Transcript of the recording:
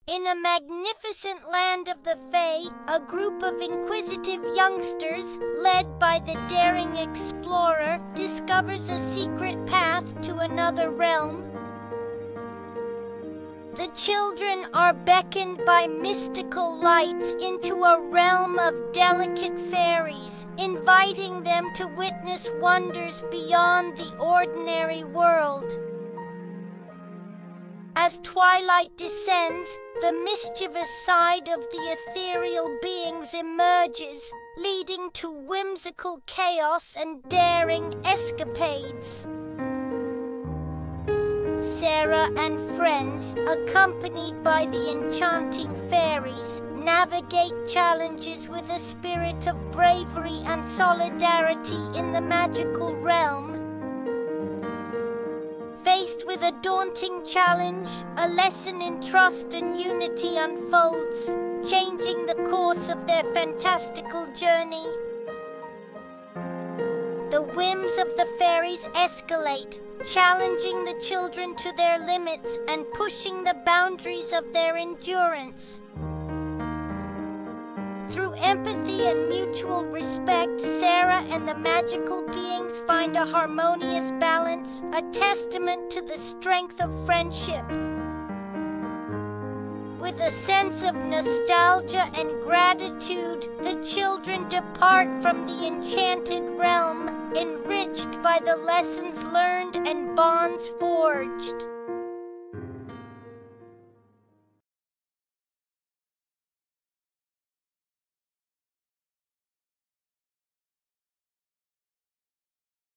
In a magnificent land of the Fae, a group of inquisitive youngsters, led by the daring explorer, discovers a secret path to another realm. The children are beckoned by mystical lights into a realm of delicate fairies, inviting them to witness wonders beyond the ordinary world. As twilight descends, the mischievous side of the ethereal beings emerges, leading to whimsical chaos and daring escapades. Sarah and friends, accompanied by the enchanting fairies, navigate challenges with a spirit of bravery and solidarity in the magical realm. Faced with a daunting challenge, a lesson in trust and unity unfolds, changing the course of their fantastical journey. The whims of the fairies escalate, challenging the children to their limits and pushing the boundaries of their endurance. Through empathy and mutual respect, Sarah and the magical beings find a harmonious balance, a testament to the strength of friendship. With a sense of nostalgia and gratitude, the children depart from the enchanted realm, enriched by the lessons learned and bonds forged.